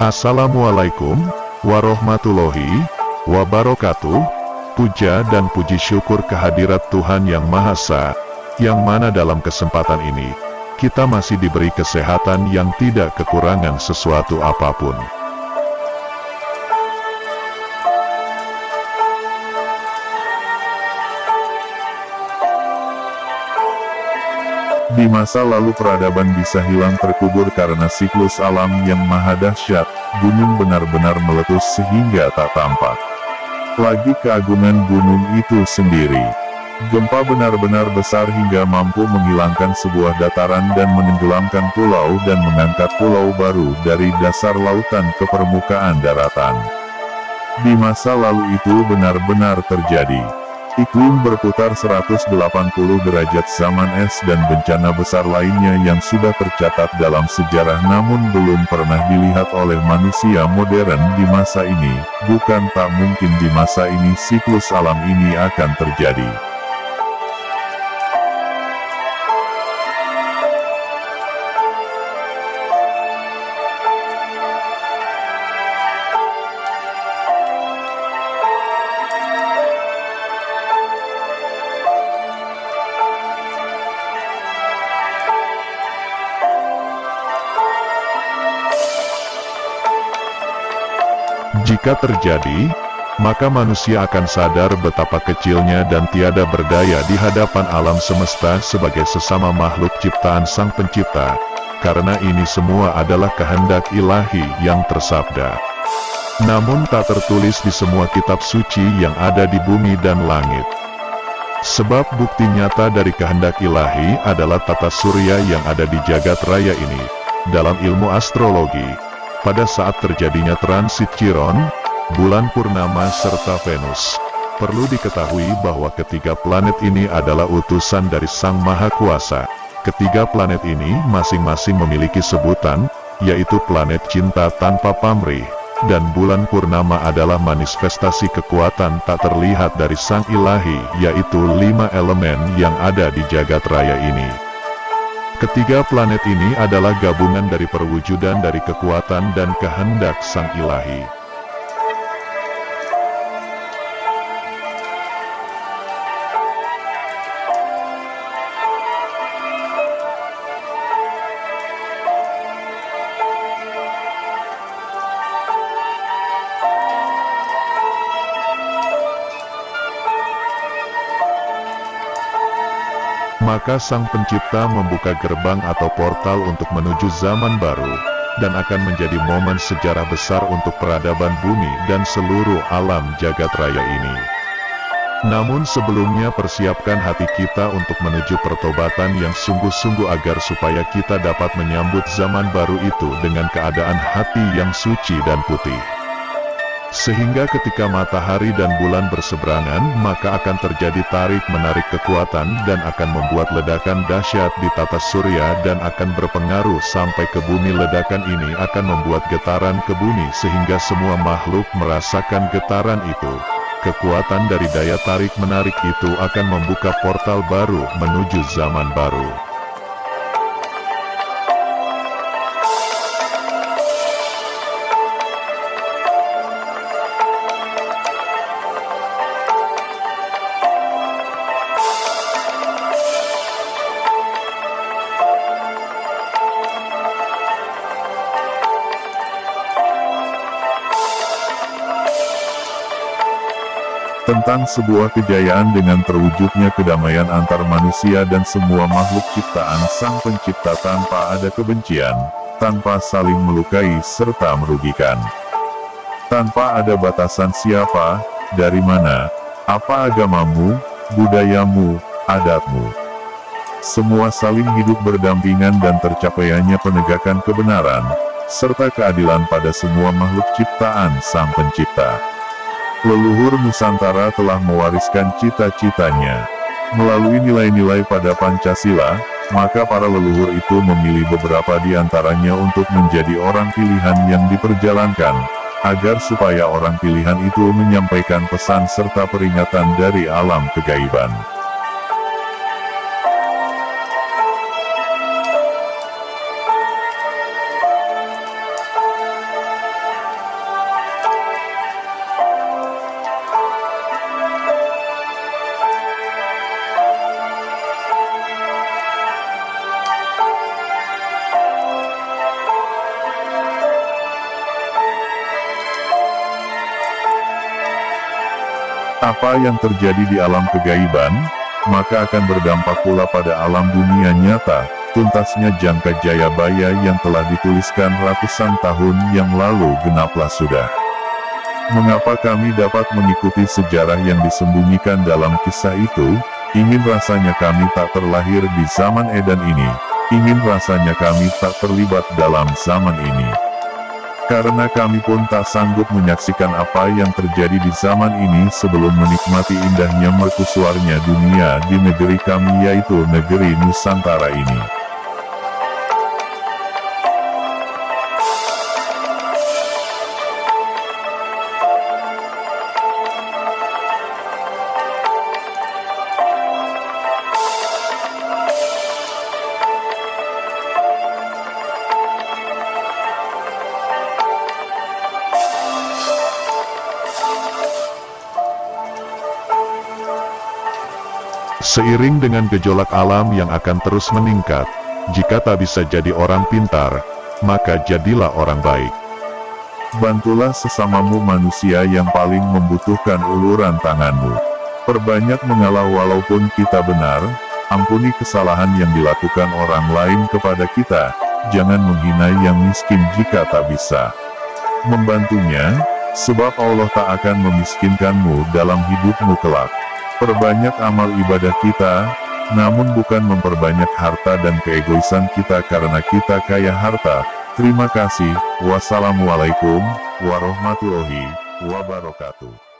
Assalamualaikum warahmatullahi wabarakatuh. Puja dan puji syukur kehadirat Tuhan Yang Maha Esa, yang mana dalam kesempatan ini, kita masih diberi kesehatan yang tidak kekurangan sesuatu apapun. Di masa lalu peradaban bisa hilang terkubur karena siklus alam yang maha dahsyat, gunung benar-benar meletus sehingga tak tampak lagi keagungan gunung itu sendiri. Gempa benar-benar besar hingga mampu menghilangkan sebuah dataran dan menenggelamkan pulau dan mengangkat pulau baru dari dasar lautan ke permukaan daratan. Di masa lalu itu benar-benar terjadi. Iklim berputar 180 derajat zaman es dan bencana besar lainnya yang sudah tercatat dalam sejarah namun belum pernah dilihat oleh manusia modern di masa ini. Bukan tak mungkin di masa ini siklus alam ini akan terjadi. Jika terjadi, maka manusia akan sadar betapa kecilnya dan tiada berdaya di hadapan alam semesta sebagai sesama makhluk ciptaan Sang Pencipta, karena ini semua adalah kehendak ilahi yang tersabda. Namun tak tertulis di semua kitab suci yang ada di bumi dan langit. Sebab bukti nyata dari kehendak ilahi adalah tata surya yang ada di jagat raya ini. Dalam ilmu astrologi, pada saat terjadinya transit Chiron, bulan purnama serta Venus, perlu diketahui bahwa ketiga planet ini adalah utusan dari Sang Maha Kuasa. Ketiga planet ini masing-masing memiliki sebutan, yaitu planet cinta tanpa pamrih, dan bulan purnama adalah manifestasi kekuatan tak terlihat dari Sang Ilahi, yaitu 5 elemen yang ada di jagat raya ini. Ketiga planet ini adalah gabungan dari perwujudan dari kekuatan dan kehendak Sang Ilahi. Maka Sang Pencipta membuka gerbang atau portal untuk menuju zaman baru, dan akan menjadi momen sejarah besar untuk peradaban bumi dan seluruh alam jagat raya ini. Namun sebelumnya persiapkan hati kita untuk menuju pertobatan yang sungguh-sungguh agar supaya kita dapat menyambut zaman baru itu dengan keadaan hati yang suci dan putih. Sehingga ketika matahari dan bulan berseberangan, maka akan terjadi tarik-menarik kekuatan dan akan membuat ledakan dahsyat di tata surya dan akan berpengaruh sampai ke bumi. Ledakan ini akan membuat getaran ke bumi sehingga semua makhluk merasakan getaran itu. Kekuatan dari daya tarik-menarik itu akan membuka portal baru menuju zaman baru. Tentang sebuah kejayaan dengan terwujudnya kedamaian antar manusia dan semua makhluk ciptaan Sang Pencipta tanpa ada kebencian, tanpa saling melukai serta merugikan. Tanpa ada batasan siapa, dari mana, apa agamamu, budayamu, adatmu. Semua saling hidup berdampingan dan tercapaiannya penegakan kebenaran, serta keadilan pada semua makhluk ciptaan Sang Pencipta. Leluhur Nusantara telah mewariskan cita-citanya melalui nilai-nilai pada Pancasila, maka para leluhur itu memilih beberapa di antaranya untuk menjadi orang pilihan yang diperjalankan, agar supaya orang pilihan itu menyampaikan pesan serta peringatan dari alam kegaiban. Apa yang terjadi di alam kegaiban, maka akan berdampak pula pada alam dunia nyata, tuntasnya jangka Jayabaya yang telah dituliskan ratusan tahun yang lalu genaplah sudah. Mengapa kami dapat mengikuti sejarah yang disembunyikan dalam kisah itu? Ingin rasanya kami tak terlahir di zaman Edan ini, ingin rasanya kami tak terlibat dalam zaman ini. Karena kami pun tak sanggup menyaksikan apa yang terjadi di zaman ini sebelum menikmati indahnya mercusuarnya dunia di negeri kami, yaitu negeri Nusantara ini. Seiring dengan gejolak alam yang akan terus meningkat, jika tak bisa jadi orang pintar, maka jadilah orang baik. Bantulah sesamamu manusia yang paling membutuhkan uluran tanganmu. Perbanyak mengalah walaupun kita benar, ampuni kesalahan yang dilakukan orang lain kepada kita, jangan menghina yang miskin jika tak bisa membantunya, sebab Allah tak akan memiskinkanmu dalam hidupmu kelak. Perbanyak amal ibadah kita, namun bukan memperbanyak harta dan keegoisan kita karena kita kaya harta. Terima kasih. Wassalamualaikum warahmatullahi wabarakatuh.